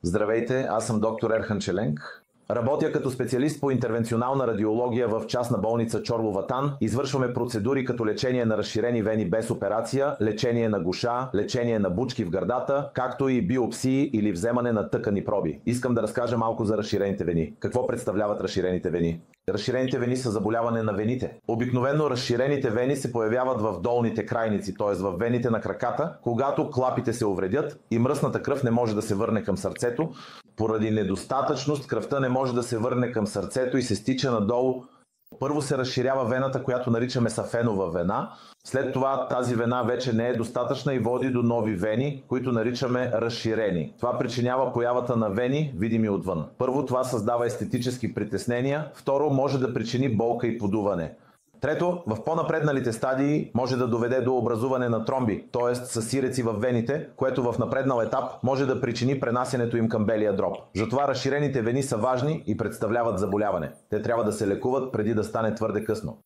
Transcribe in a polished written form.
Здравейте, аз съм доктор Ерхан Челенг. Работя като специалист по интервенционална радиология в частна болница Чорло-Ватан. Извършваме процедури като лечение на разширени вени без операция, лечение на гуша, лечение на бучки в гърдата, както и биопсии или вземане на тъкани проби. Искам да разкажа малко за разширените вени. Какво представляват разширените вени? Разширените вени са заболяване на вените. Обикновено разширените вени се появяват в долните крайници, т.е. в вените на краката, когато клапите се увредят и мръсната кръв не може да се върне към сърцето. Поради недостатъчност кръвта не може да се върне към сърцето и се стича надолу. Първо се разширява вената, която наричаме сафенова вена. След това тази вена вече не е достатъчна и води до нови вени, които наричаме разширени. Това причинява появата на вени, видими отвън. Първо, това създава естетически притеснения. Второ, може да причини болка и подуване. Трето, в по-напредналите стадии може да доведе до образуване на тромби, т.е. съсиреци в вените, което в напреднал етап може да причини пренасенето им към белия дроб. Затова разширените вени са важни и представляват заболяване. Те трябва да се лекуват преди да стане твърде късно.